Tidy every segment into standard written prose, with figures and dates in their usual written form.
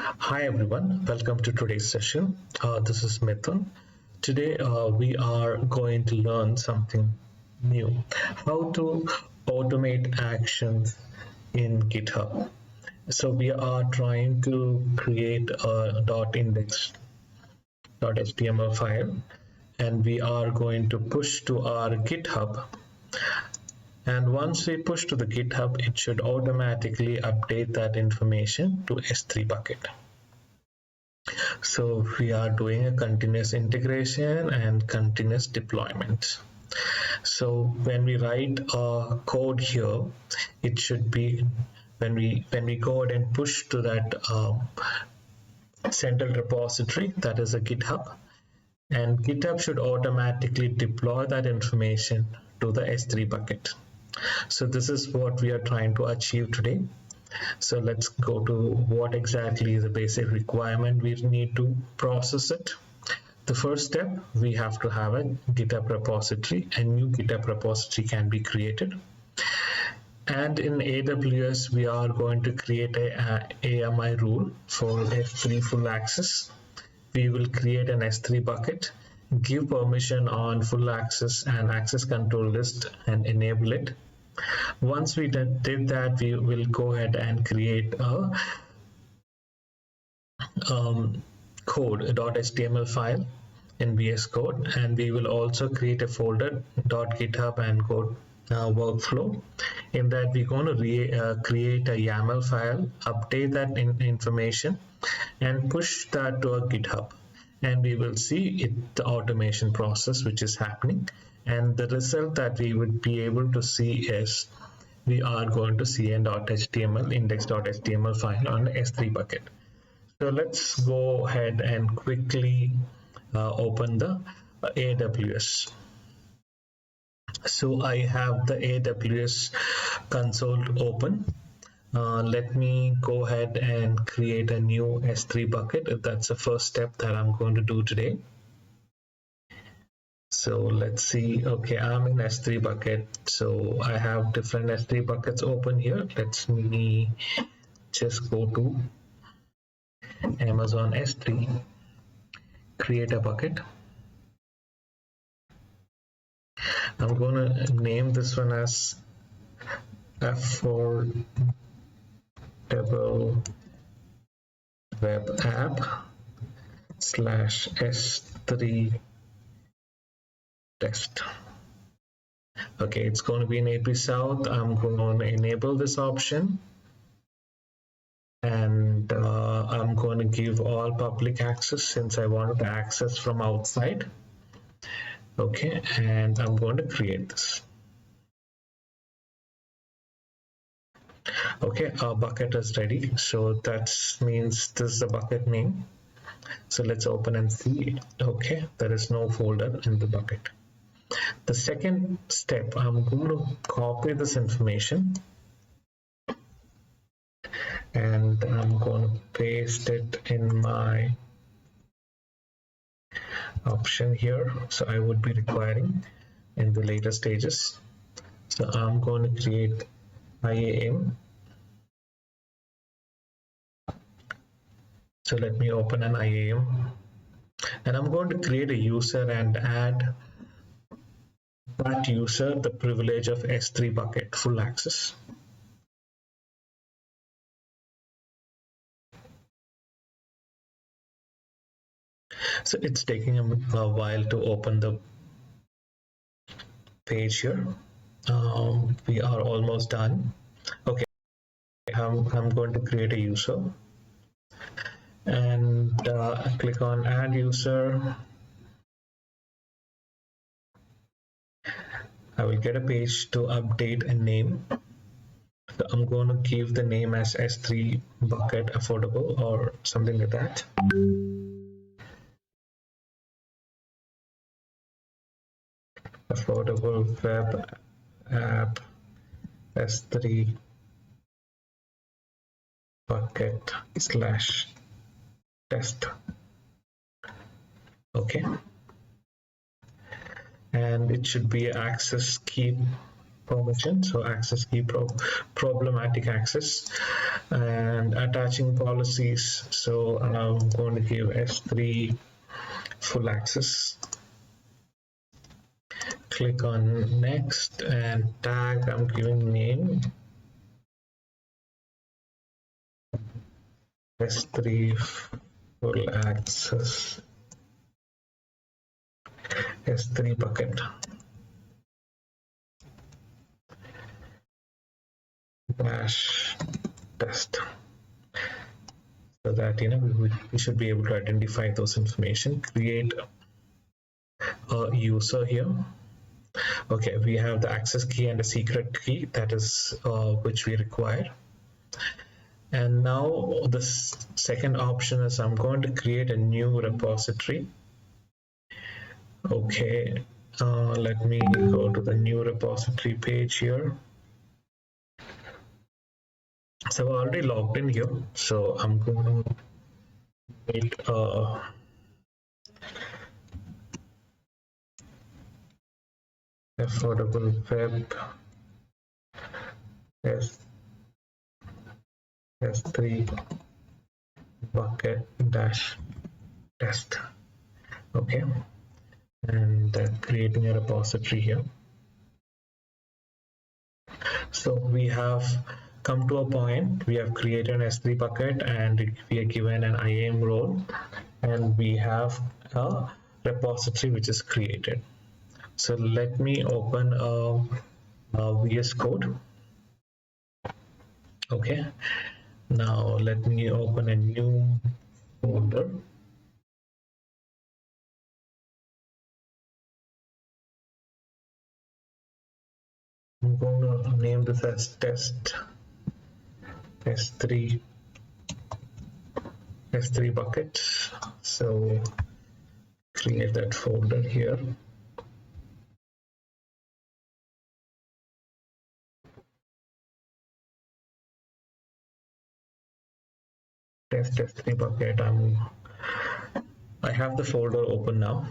Hi everyone, welcome to today's session. This is Mithun. Today we are going to learn something new, how to automate actions in GitHub. So we are trying to create a .index.html file, and we are going to push to our GitHub. And once we push to the GitHub, it should automatically update that information to S3 bucket. So we are doing a continuous integration and continuous deployment. So when we write a code here, it should be when we go ahead and push to that central repository, that is a GitHub, and GitHub should automatically deploy that information to the S3 bucket. So this is what we are trying to achieve today. So let's go to what exactly is the basic requirement we need to process it. The first step, we have to have a GitHub repository. A new GitHub repository can be created. And in AWS, we are going to create a AMI rule for S3 full access. We will create an S3 bucket, give permission on full access and access control list and enable it. Once we did that, we will go ahead and create a code.html file in VS Code, and we will also create a folder .github and code workflow. In that, we're going to create a YAML file, update that information, and push that to a GitHub. And we will see the automation process which is happening. And the result that we would be able to see is we are going to see an .html index.html file on the S3 bucket. So let's go ahead and quickly open the AWS. So I have the AWS console open. Let me go ahead and create a new S3 bucket. That's the first step that I'm going to do today. So let's see. Okay, I'm in S3 bucket. So I have different S3 buckets open here. Let me just go to Amazon S3, create a bucket. I'm going to name this one as affordable web app /S3 test. Okay, it's going to be in AP South. I'm going to enable this option, and I'm going to give all public access since I wanted to access from outside. Okay, and I'm going to create this. Okay, our bucket is ready, so that means this is the bucket name. So let's open and see. Okay, there is no folder in the bucket. The second step, I'm going to copy this information and I'm going to paste it in my option here. So I would be requiring in the later stages. So I'm going to create IAM. So let me open an IAM, and I'm going to create a user and add that user the privilege of S3 bucket full access. So it's taking a while to open the page here. We are almost done. Okay, I'm going to create a user and click on add user. I will get a page to update a name. So I'm going to give the name as S3 bucket affordable or something like that. Affordable web app S3 bucket /test. Okay, and it should be access key permission, so access key problematic access, and attaching policies. So I'm going to give S3 full access. Click on next, and tag I'm giving name S3 full access S3 bucket dash test, so that we should be able to identify those information. Create a user here. Okay, we have the access key and a secret key, that is which we require. And now the second option is I'm going to create a new repository. Okay, let me go to the new repository page here. So I've already logged in here, so I'm going to create a affordable web S3 bucket dash test. Okay, and creating a repository here. So we have come to a point, we have created an S3 bucket and we are given an IAM role, and we have a repository which is created. So let me open a VS Code. Okay, now let me open a new folder. I'm going to name this as test S3 bucket. So create that folder here. Test S3 bucket. I have the folder open now.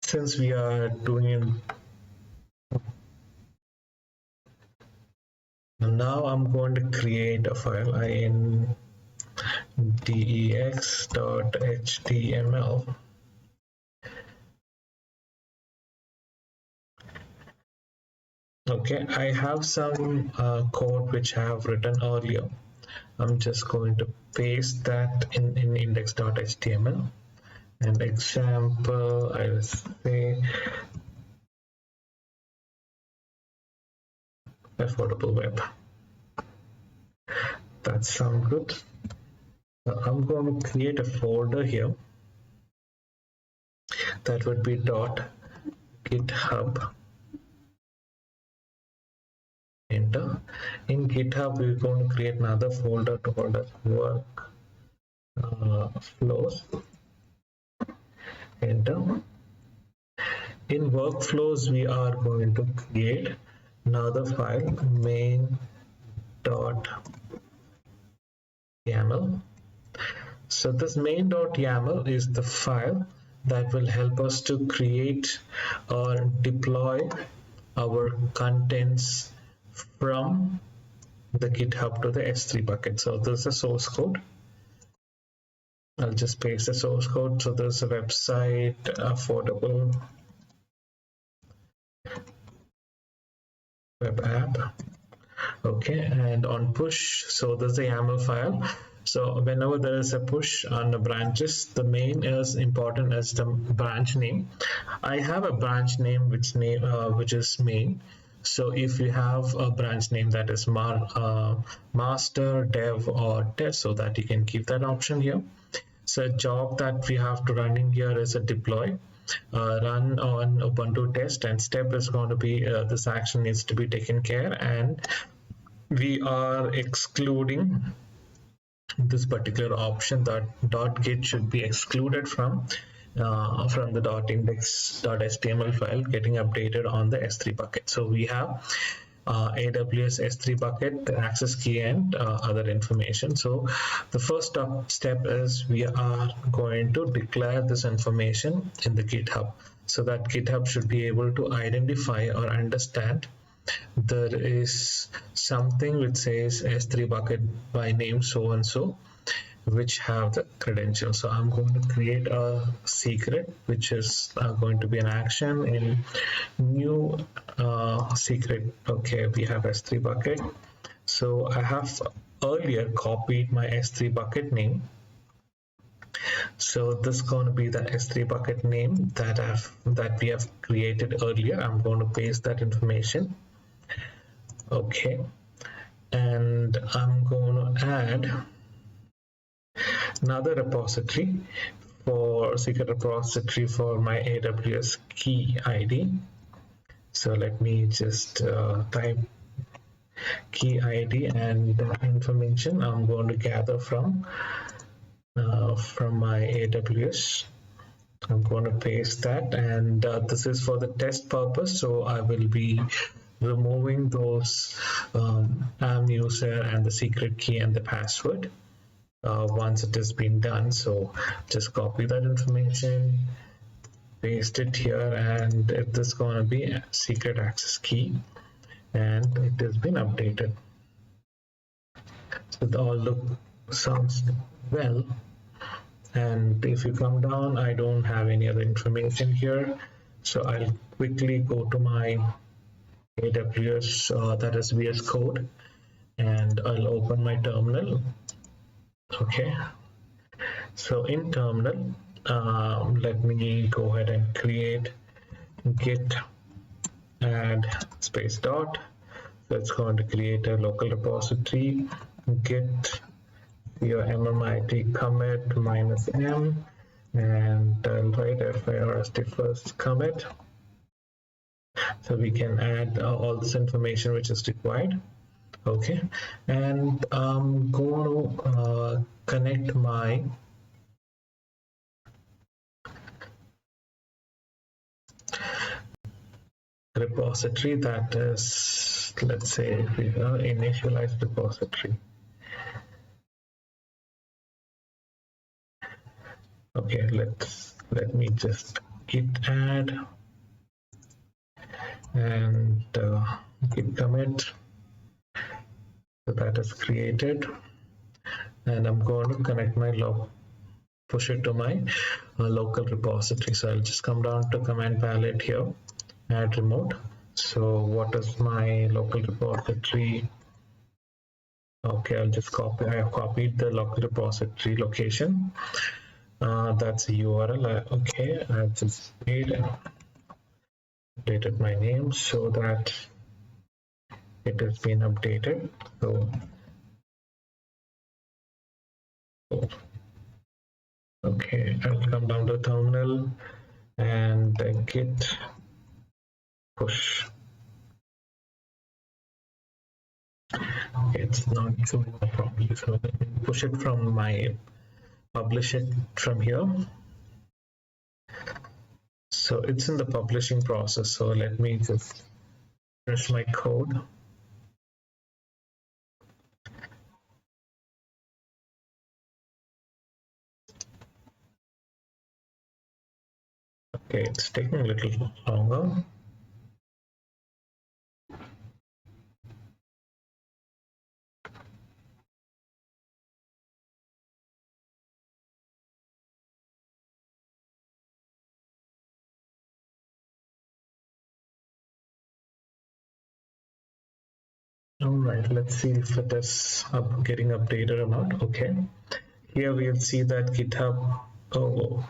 Since we are doing it now, I'm going to create a file index.html. Okay, I have some code which I have written earlier. I'm just going to paste that in index.html. And example, I will say affordable web. That sounds good. So I'm going to create a folder here. That would be .github. Enter. In GitHub, we're going to create another folder called as work flows. Enter. In workflows, we are going to create another file, main.yaml. So this main.yaml is the file that will help us to create or deploy our contents from the GitHub to the S3 bucket. So this is a source code. I'll just paste the source code. So there's a website, affordable web app. Okay, and on push, so there's a YAML file. So whenever there is a push on the branches, the main is important as the branch name. I have a branch name which is main. So if you have a branch name that is master, dev, or test, so that you can keep that option here. So a job that we have to run in here is a deploy. Run on Ubuntu test, and step is going to be this action needs to be taken care, and we are excluding this particular option that .git should be excluded from the .index.html file getting updated on the S3 bucket. So we have AWS S3 bucket, the access key, and other information. So the first step is we are going to declare this information in the GitHub. so that GitHub should be able to identify or understand there is something which says S3 bucket by name so and so, which have the credentials. So I'm going to create a secret, which is going to be an action in new secret. Okay, we have S3 bucket. So I have earlier copied my S3 bucket name. So this is going to be the S3 bucket name that we have created earlier. I'm going to paste that information. Okay, and I'm going to add another repository for secret repository for my AWS key ID. So let me just type key ID and information I'm going to gather from my AWS. I'm going to paste that, and this is for the test purpose. So I will be removing those am user and the secret key and the password once it has been done. So just copy that information, paste it here, and it is going to be a secret access key, and it has been updated. So all sounds well. And if you come down, I don't have any other information here. So I'll quickly go to my AWS, that is VS Code, and I'll open my terminal. Okay. So in terminal, let me go ahead and create git add space dot. So it's going to create a local repository, git your mmit commit -m, and I'll write first first commit, so we can add all this information which is required. Okay, and I'm going to connect my repository, that is, let's say we have initialized repository. Okay, let me just git add and git commit. So that is created, and I'm going to connect my push it to my local repository. So I'll just come down to command palette here, add remote. So what is my local repository? Okay, I'll just copy. I have copied the local repository location. That's a URL. Okay, I've just updated my name so that it has been updated. So okay, I'll come down to terminal and git push. It's not showing up properly, so let me push it from my publish it from here. So it's in the publishing process, so let me just finish my code. Okay, it's taking a little longer. All right, let's see if it is getting updated or not. Okay, here we'll see that GitHub. Oh,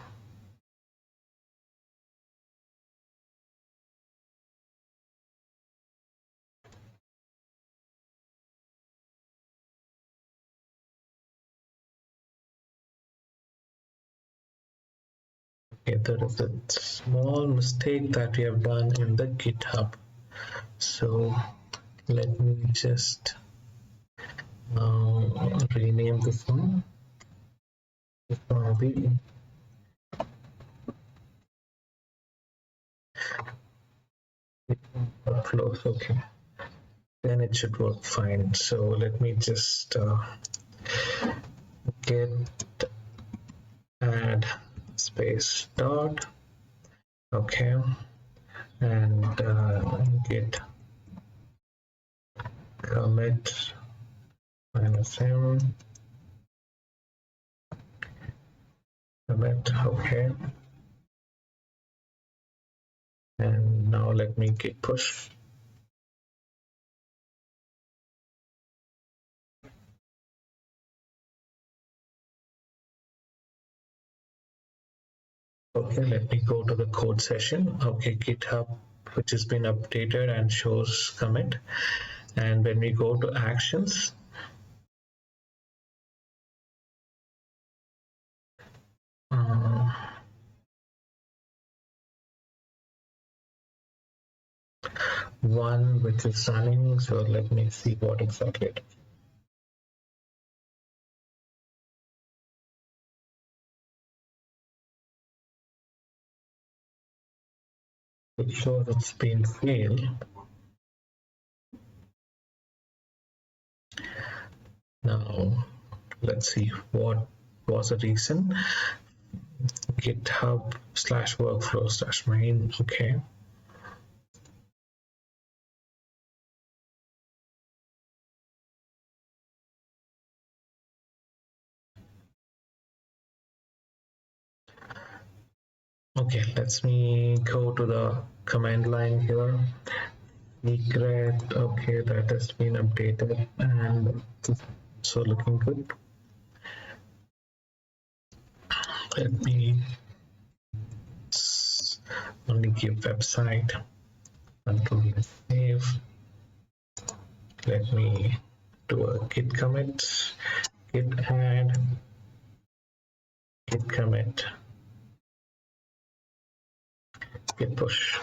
okay, there is a small mistake that we have done in the GitHub. So let me just rename this one. It's gonna be flows. Okay, then it should work fine. So let me just git add space dot Okay, and git commit -m commit. Okay, and now let me git push. Okay, let me go to the code session. Okay, GitHub, which has been updated and shows commit. And when we go to actions, one which is running. So let me see what exactly it is. It shows it's been failed. Now let's see what was the reason. GitHub/workflow/main. Okay. Okay, let's me go to the command line here. Secret. Okay, that has been updated and so looking good. Let me only give website until save. Let me do a git commit, git add, git commit, git push.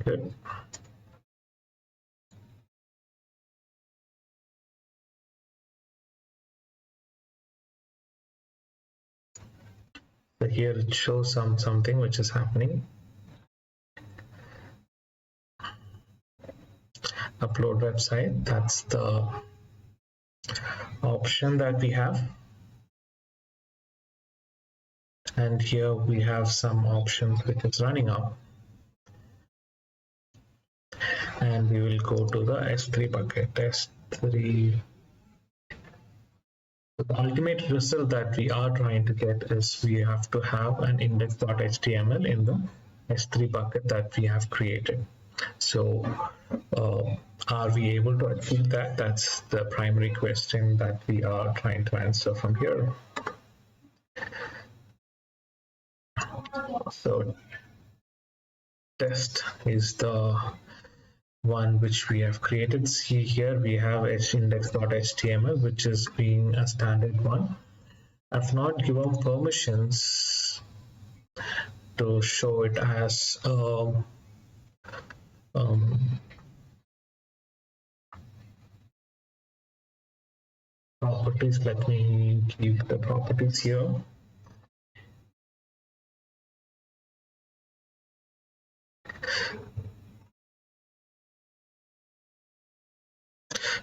Good. So here it shows something which is happening. Upload website, that's the option that we have. And here we have some options which is running up. And we will go to the S3 bucket, S3. So the ultimate result that we are trying to get is we have to have an index.html in the S3 bucket that we have created. So are we able to achieve that? That's the primary question that we are trying to answer from here. So test is the one which we have created. See here we have index.html, which is being a standard one. I've not given permissions to show it as properties. Let me keep the properties here.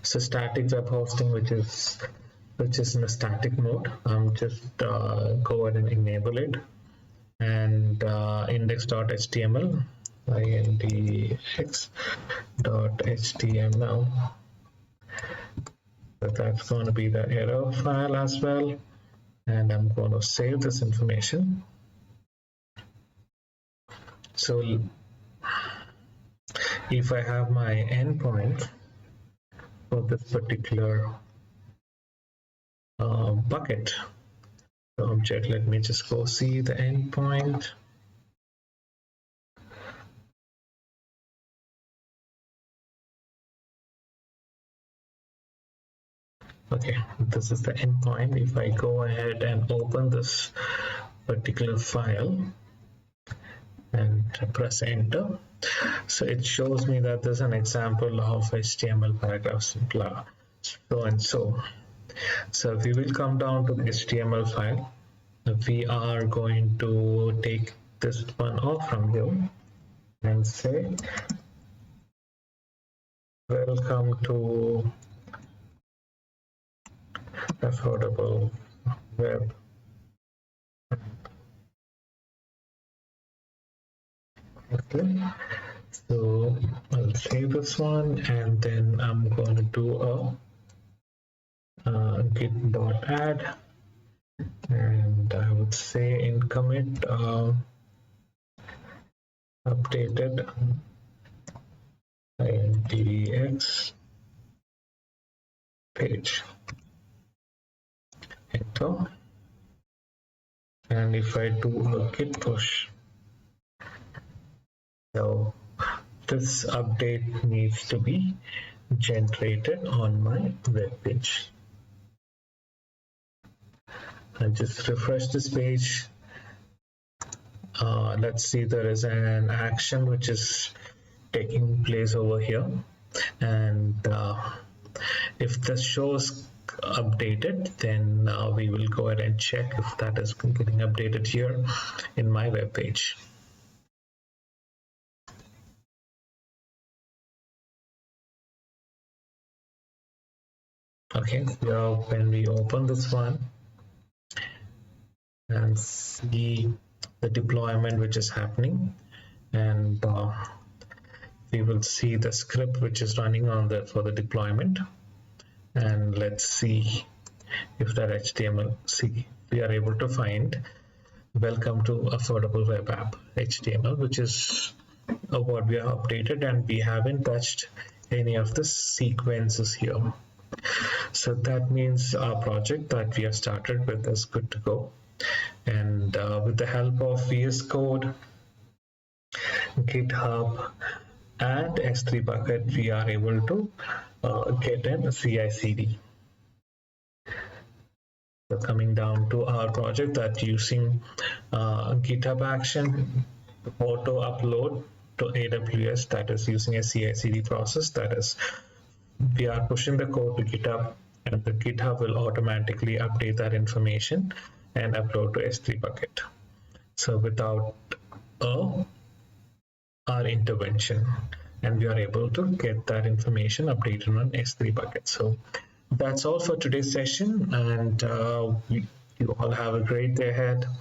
So static web hosting, which is in a static mode. Just go ahead and enable it. And index.html, index.html. So that's going to be the error file as well. And I'm going to save this information. So if I have my endpoint for this particular bucket object, let me just go see the endpoint. Okay, this is the endpoint. If I go ahead and open this particular file and press enter, so it shows me that there's an example of HTML paragraphs, blah, so and so. So we will come down to the HTML file. We are going to take this one off from here and say welcome to affordable web. Okay, so I'll save this one, and then I'm going to do a git.add, and I would say in commit updated indx page. Enter. And if I do a git push, so this update needs to be generated on my web page. I just refresh this page. Let's see, there is an action which is taking place over here, and if this shows updated, then we will go ahead and check if that is getting updated here in my web page. Okay, so when we open this one and see the deployment which is happening, and we will see the script which is running on the for the deployment, and let's see if that HTML, see, we are able to find welcome to affordable web app HTML, which is what we have updated, and we haven't touched any of the sequences here. So that means our project that we have started with is good to go. And with the help of VS Code, GitHub, and S3 bucket, we are able to get an CI/CD. So coming down to our project, that using GitHub Action auto upload to AWS, that is using a CI/CD process, that is we are pushing the code to GitHub, and the GitHub will automatically update that information and upload to S3 bucket. So without our intervention, and we are able to get that information updated on S3 bucket. So that's all for today's session, and you all have a great day ahead.